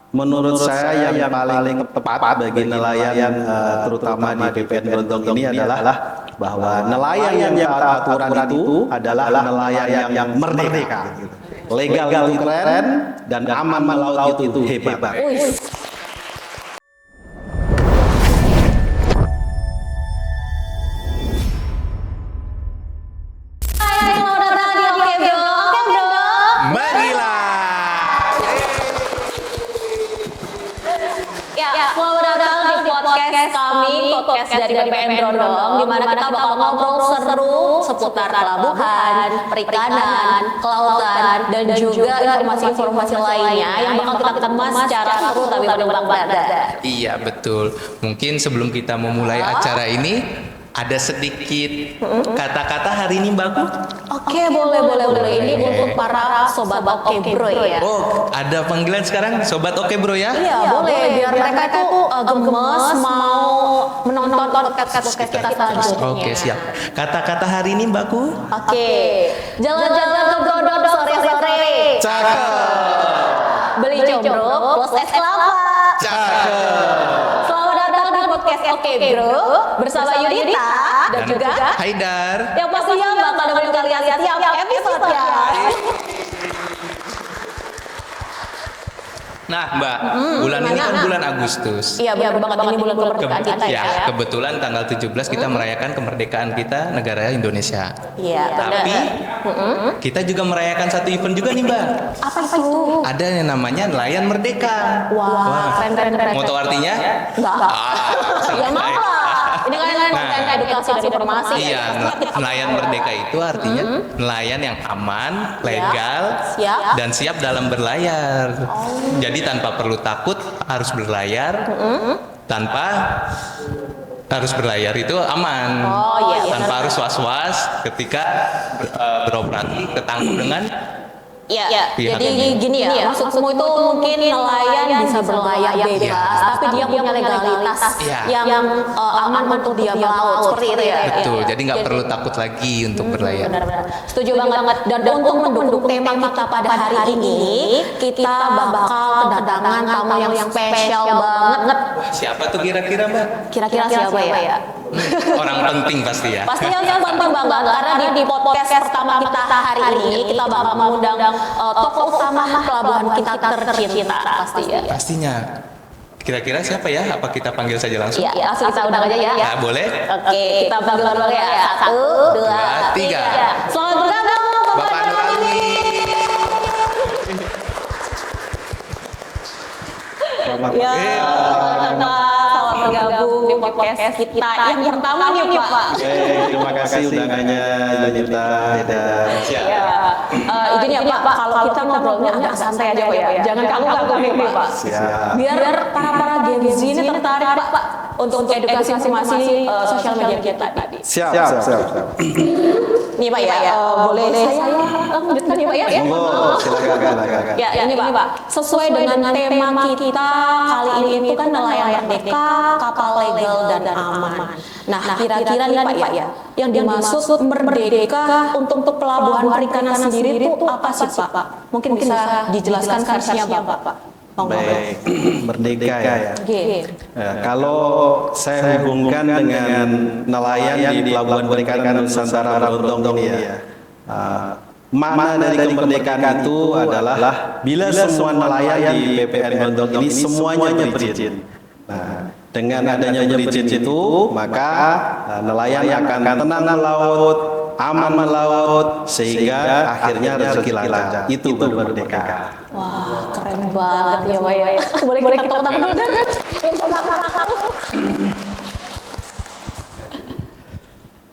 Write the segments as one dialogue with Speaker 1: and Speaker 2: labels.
Speaker 1: menurut saya yang paling tepat bagi nelayan terutama di PPN Brondong ini adalah bahwa nelayan yang taat aturan itu adalah nelayan yang merdeka. Legal itu keren dan aman melaut itu hebat.
Speaker 2: Podcast dari PPN Brondong, di mana kita bakal ngobrol seru seputar pelabuhan, perikanan, kelautan, dan juga informasi-informasi lainnya yang bakal kita kemas secara seru tapi benar-benar.
Speaker 3: Iya betul. Mungkin sebelum kita memulai acara ini ada sedikit kata-kata hari ini Mbak Gu?
Speaker 2: Oke, boleh. Ini untuk para sobat Oke Bro ya.
Speaker 3: Oh, ada panggilan sekarang sobat Oke Bro ya?
Speaker 2: Iya, boleh. Biar mereka itu gemes mau menonton podcast kita selanjutnya.
Speaker 3: Oke, siap. Kata-kata hari ini Mbak Gu?
Speaker 2: Oke. Jalan-jalan ke Brondong sore-sore.
Speaker 1: Cakep.
Speaker 2: Beli combro plus es kelapa.
Speaker 1: Cakep.
Speaker 2: Selamat datang di podcast Oke Bro bersama Yudita dan juga
Speaker 3: Haidar.
Speaker 2: yang pastinya bakal dengerin kalian setiap episode ya.
Speaker 3: Nah Mbak, bulan ini kan bulan Agustus.
Speaker 2: Iya benar banget, ini bulan kemerdekaan kita ya.
Speaker 3: Kebetulan tanggal 17 kita merayakan kemerdekaan kita negara Indonesia.
Speaker 2: Iya.
Speaker 3: Tapi kita juga merayakan satu event juga nih Mbak.
Speaker 2: Apa itu?
Speaker 3: Ada yang namanya Nelayan Merdeka.
Speaker 2: Wah, keren.
Speaker 3: Mau tahu artinya?
Speaker 2: Enggak. Ya mau lah. Ini kan konten edukasi dan informasi.
Speaker 3: Iya, nelayan merdeka itu artinya nelayan yang aman, legal, dan siap dalam berlayar. Jadi tanpa perlu takut harus berlayar, tanpa harus berlayar itu aman. Tanpa harus was-was ketika beroperasi ketangkep dengan
Speaker 2: jadi gini ya, maksudmu itu mungkin nelayan bisa berlayar bebas, tapi dia punya legalitas yang aman untuk dia melaut, seperti itu ya.
Speaker 3: Betul, jadi nggak perlu takut lagi untuk berlayar.
Speaker 2: Benar. Setuju banget. Dan untuk mendukung tema kita pada hari ini, kita bakal kedatangan tamu yang spesial banget.
Speaker 3: Siapa tuh kira-kira Mbak?
Speaker 2: Kira-kira siapa ya?
Speaker 3: Orang penting pasti ya.
Speaker 2: Pasti yang penting banget karena di podcast pertama kita hari ini kita bakal mengundang tokoh utama pelabuhan kita tercinta pasti ya.
Speaker 3: Pastinya. Kira-kira siapa ya? Apa kita panggil saja langsung?
Speaker 2: Iya, langsung kita undang aja ya.
Speaker 3: Nah, boleh?
Speaker 2: Oke, kita panggil dulu ya. 1, 2, 3. Selamat bergabung Bapak Nurani. Selamat bergabung di podcast kita yang pertama nih Pak.
Speaker 1: Terima kasih undangannya Yudita.
Speaker 2: Izin ya Pak, kalau kita ngobrolnya agak santai aja ya. Jangan kaku-kaku nih Pak. Biar para Gen Z ini tertarik Pak untuk edukasi informasi sosial media kita tadi.
Speaker 1: Siap.
Speaker 2: Nih Pak ya, boleh saya lanjutkan ya Pak ya?
Speaker 1: Silakan.
Speaker 2: Ya, ini Pak, sesuai dengan tema kita kali ini itu kan nelayan merdeka, kapal legal dan aman. Nah, kira-kira nih Pak ya, yang dimaksud merdeka untuk pelabuhan perikanan sendiri itu apa sih Pak? Mungkin bisa dijelaskan versinya Bapak.
Speaker 1: Baik, merdeka ya. Kalau saya hubungkan dengan nelayan di Pelabuhan Perikanan Nusantara Brondong ini ya, makna dari kemerdekaan itu adalah bila semua nelayan di PPN Brondong ini semuanya berizin. Nah, dengan adanya berizin itu, maka nelayan akan tenang melaut, aman melaut, sehingga akhirnya rezeki lancar. Itu baru merdeka.
Speaker 2: Wah, keren banget ya Pak ya. Boleh kita tepuk tangan dulu.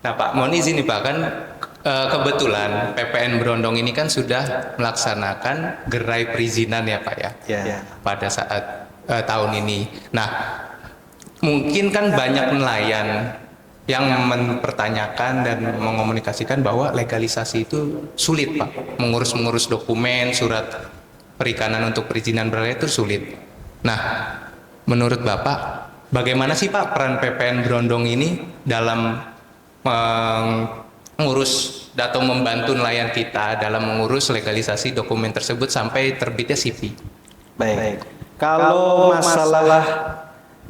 Speaker 3: Nah Pak, mohon izin nih Pak, kan kebetulan PPN Brondong ini kan sudah melaksanakan gerai perizinan ya Pak ya, pada saat tahun ini. Nah, mungkin kan banyak nelayan yang mempertanyakan dan mengomunikasikan bahwa legalisasi itu sulit Pak, mengurus dokumen, surat perikanan untuk perizinan berlayar itu sulit. Nah, menurut Bapak, bagaimana sih Pak peran PPN Brondong ini dalam mengurus atau membantu nelayan kita dalam mengurus legalisasi dokumen tersebut sampai terbitnya CP?
Speaker 1: Baik. Kalau masalah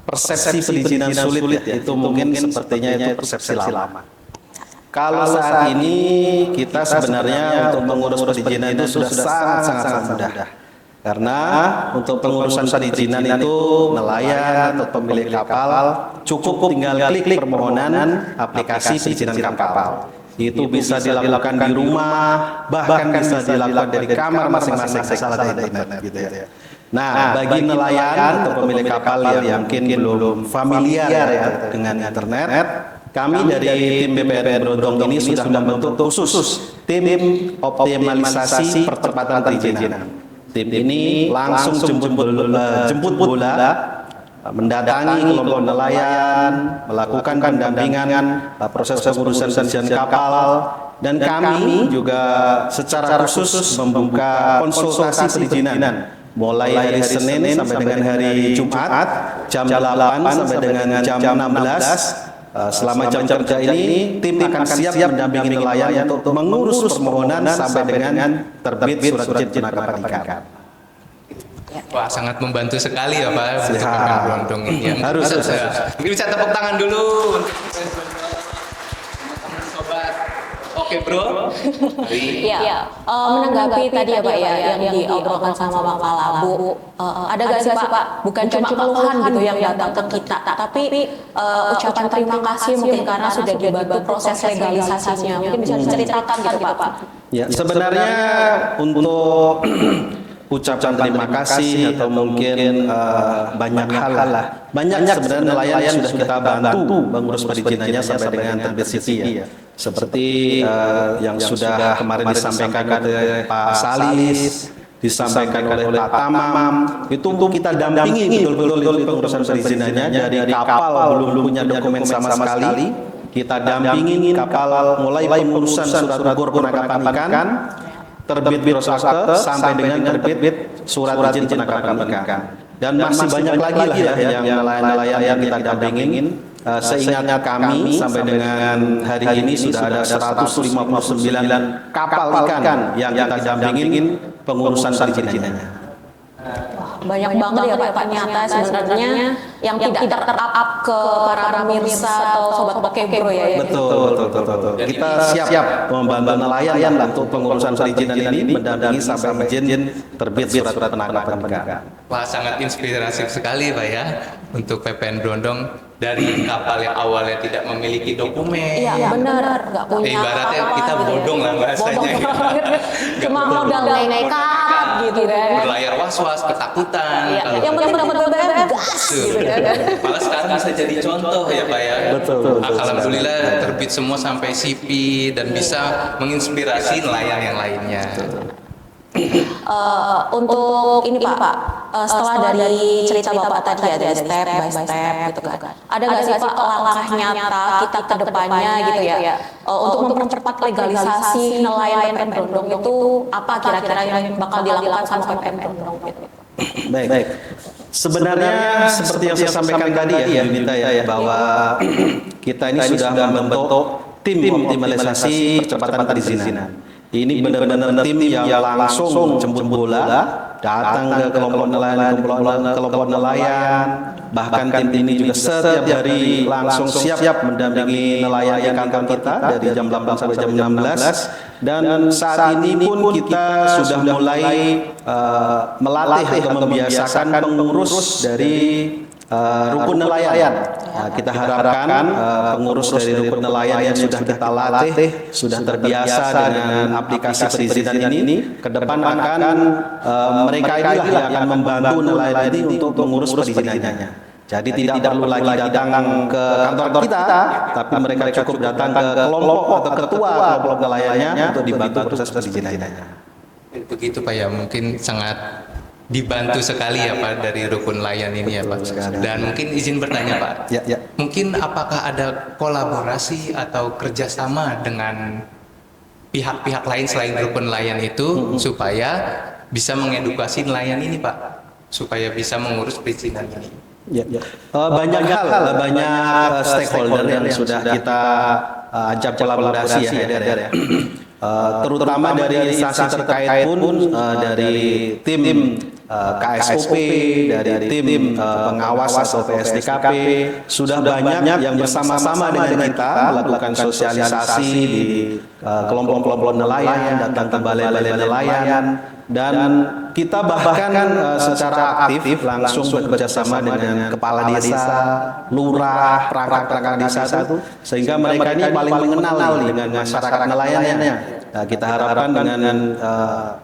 Speaker 1: persepsi perizinan sulit ya, itu mungkin sepertinya itu persepsi lama. Kalau saat ini kita sebenarnya untuk mengurus perizinan itu sudah sangat mudah. Karena untuk pengurusan perizinan itu nelayan atau pemilik kapal cukup tinggal klik permohonan aplikasi perizinan kapal. Itu bisa dilakukan di rumah, bahkan bisa dilakukan dari kamar masing-masing asal ada internet gitu ya. Nah, bagi nelayan atau pemilik kapal yang mungkin belum familiar ya dengan internet, kami dari tim BPN Brondong ini sudah membentuk khusus tim optimalisasi percepatan perizinan. Tim ini langsung jemput bola, mendatangi kelompok nelayan, melakukan pendampingan proses pengurusan perizinan kapal, dan kami juga secara khusus membuka konsultasi perizinan mulai hari Senin sampai dengan hari Jumat jam 8 sampai dengan jam 16. Selama jam kerja ini tim akan siap mendampingi nelayan untuk mengurus permohonan sampai dengan terbit surat izin penangkapan ikan.
Speaker 3: Wah, sangat membantu sekali ya Pak untuk PPN Brondong ini. Harus. Mungkin bisa tepuk tangan dulu untuk teman-teman sobat. Oke bro.
Speaker 2: Ya, menanggapi tadi ya Pak ya yang diobrolkan sama Bapak Labu, ada gak sih Pak, bukan cuma keluhan gitu yang datang ke kita, tapi ucapan terima kasih mungkin karena sudah dibantu proses legalisasinya, mungkin bisa diceritakan gitu Pak.
Speaker 1: Ya, sebenarnya untuk ucapan terima kasih atau mungkin banyak hal lah. Banyak sebenarnya nelayan sudah kita bantu mengurus perizinannya sampai dengan terbit CV ya. Seperti yang sudah kemarin disampaikan oleh Pak Salis, disampaikan oleh Pak Tamam, itu untuk kita dampingi betul-betul pengurusan perizinannya dari kapal belum punya dokumen sama sekali. Kita dampingin kapal mulai pengurusan surat gugur penangkapan ikan, terbit prospektur sampai dengan terbit surat izin penangkapan ikan. Dan masih banyak lagi lah ya yang nelayan-nelayan yang kita dampingin. Seingat kami sampai dengan hari ini sudah ada 159 kapal ikan yang kita dampingin pengurusan perizinannya.
Speaker 2: Banyak banget ya Pak, ternyata sebenarnya yang tidak ter-up ke para pemirsa atau sobat Pokebro ya.
Speaker 1: Betul. Kita siap membantu nelayan untuk pengurusan perizinan ini mendampingi sampai izin terbit surat penangkapan ikan.
Speaker 3: Wah, sangat inspiratif sekali Pak ya untuk PPN Brondong, dari kapal yang awalnya tidak memiliki dokumen.
Speaker 2: Iya benar, nggak punya
Speaker 3: ibaratnya kita bodong lah bahasanya.
Speaker 2: Cuma modal nekat gitu kan.
Speaker 3: Berlayar was-was, ketakutan.
Speaker 2: Yang penting dapat BBM gas gitu kan.
Speaker 3: Malah sekarang bisa jadi contoh ya Pak ya.
Speaker 1: Betul.
Speaker 3: Alhamdulillah terbit semua sampai CP dan bisa menginspirasi nelayan yang lainnya.
Speaker 2: Untuk ini Pak, setelah dari cerita Bapak tadi ya, dari step by step gitu kan, ada nggak sih Pak langkah nyata kita ke depannya gitu ya, untuk mempercepat legalisasi nelayan PPN Brondong itu apa kira-kira yang bakal dilakukan sama PPN Brondong gitu?
Speaker 1: Baik. Sebenarnya seperti yang saya sampaikan tadi ya Yunita ya, bahwa kita ini sudah membentuk tim optimalisasi percepatan perizinan. Ini benar-benar tim yang langsung jemput bola, datang ke kelompok nelayan, bahkan tim ini juga setiap hari langsung siap mendampingi nelayan di kantor kita dari jam 8 sampai jam 16. Dan saat ini pun kita sudah mulai melatih atau membiasakan pengurus dari rukun nelayan. Nah, kita harapkan pengurus dari rukun nelayan yang sudah kita latih, sudah terbiasa dengan aplikasi perizinan ini, ke depan akan mereka inilah yang akan membantu nelayan ini untuk mengurus perizinannya. Jadi tidak perlu lagi datang ke kantor kita, tapi mereka cukup datang ke kelompok atau ketua kelompok nelayannya untuk dibantu proses perizinannya.
Speaker 3: Begitu Pak ya, mungkin sangat dibantu sekali ya Pak dari rukun nelayan ini ya Pak. Dan mungkin izin bertanya Pak, mungkin apakah ada kolaborasi atau kerjasama dengan pihak-pihak lain selain rukun nelayan itu supaya bisa mengedukasi nelayan ini Pak, supaya bisa mengurus perizinan ini?
Speaker 1: Banyak hal, banyak stakeholder yang sudah kita ajak kolaborasi ya. Terutama dari instansi terkait pun dari tim KSOP, dari tim pengawas atau PSDKP, sudah banyak yang bersama-sama dengan kita melakukan sosialisasi di kelompok-kelompok nelayan, datang ke balai-balai nelayan, dan kita bahkan secara aktif langsung bekerja sama dengan kepala desa, lurah, perangkat-perangkat desa itu, sehingga mereka ini paling mengenal dengan masyarakat nelayannya. Nah, kita harapkan dengan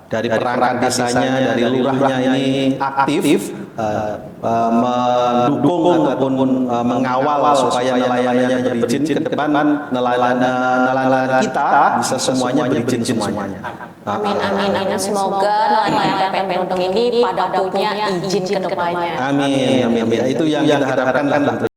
Speaker 1: dari perangkat desanya, dari lurahnya ini aktif mendukung ataupun mengawal supaya nelayannya berizin ke depan, nelayan kita bisa semuanya berizin semuanya.
Speaker 2: Amin, amin, amin. Semoga nelayan PPN Brondong ini pada punya izin ke depannya.
Speaker 1: Amin, amin, amin. Itu yang kita harapkan lah.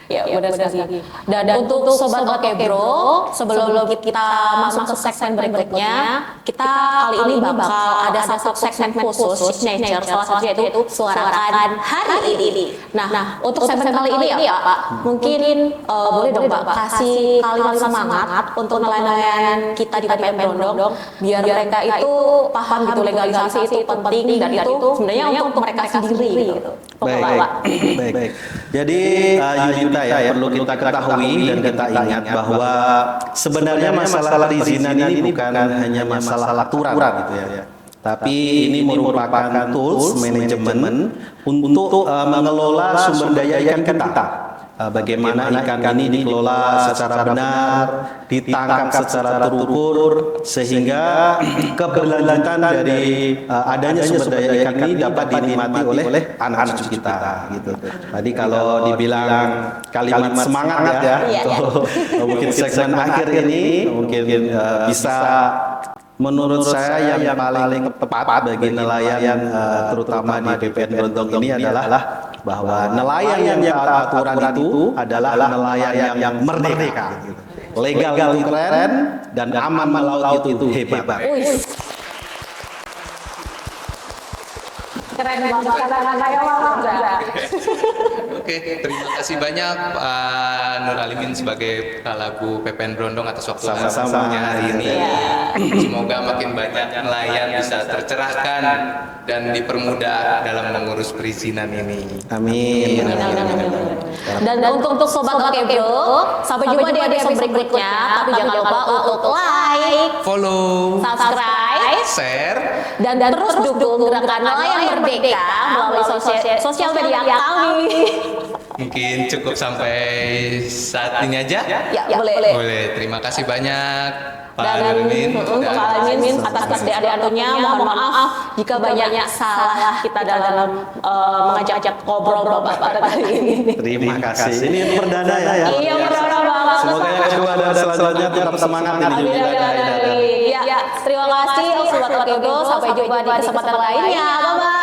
Speaker 2: Ya, benar sekali. Dan untuk Sobat Oke Bro, sebelum kita masuk ke segmen berikutnya, kita kali ini bakal ada satu segmen khusus signature, salah satunya itu suarakan hari ini. Nah, untuk segmen kali ini ya Pak, mungkin boleh dong Pak kasih kalimat semangat untuk nelayan kita di PPN Brondong, biar mereka itu paham gitu legalisasi itu penting dan itu sebenarnya untuk mereka sendiri gitu.
Speaker 1: Baik. Jadi Yudita ya, perlu kita ketahui dan kita ingat bahwa sebenarnya masalah perizinan ini bukan hanya masalah aturan gitu ya. Tapi ini merupakan tools manajemen untuk mengelola sumber daya ikan kita. Bagaimana ikan ini dikelola secara benar, ditangkap secara terukur, sehingga keberlanjutan dari adanya sumber daya ikan ini dapat dinikmati oleh anak-anak cucu kita. Gitu. Tadi kalau dibilang kalimat semangat ya, untuk mungkin segmen akhir ini mungkin bisa menurut saya yang paling tepat bagi nelayan terutama di PPN Brondong ini adalah bahwa nelayan yang taat aturan itu adalah nelayan yang merdeka. Legal itu keren dan aman melaut itu hebat.
Speaker 2: Keren banget.
Speaker 3: Oke, terima kasih banyak Pak Nur Alimin sebagai Kalagu PPN Brondong atas waktu
Speaker 1: Sama-sama
Speaker 3: hari ini. Semoga makin banyak nelayan bisa tercerahkan dan dipermudah dalam mengurus perizinan ini.
Speaker 1: Amin.
Speaker 2: Dan untuk Sobat Oke Bro, sampai jumpa di episode berikutnya. Tapi jangan lupa untuk like,
Speaker 3: Follow,
Speaker 2: subscribe,
Speaker 3: share,
Speaker 2: dan terus dukung gerakan nelayan merdeka melalui sosial media kami.
Speaker 3: Mungkin cukup sampai saat ini aja.
Speaker 2: Ya, boleh.
Speaker 3: Boleh. Terima kasih banyak Pak
Speaker 2: Dan
Speaker 3: Alimin.
Speaker 2: Pak Alimin atas kesediaannya, mohon maaf jika banyak salah kita dalam mengajak ngobrol Bapak kali ini.
Speaker 1: Terima kasih. Ini perdana ya.
Speaker 2: Iya, perdana banget.
Speaker 1: Semoga yang kedua dan selanjutnya tetap semangat ini.
Speaker 2: Ya, terima kasih Sobat Oke Bro. Sampai jumpa di kesempatan lainnya. Bye-bye.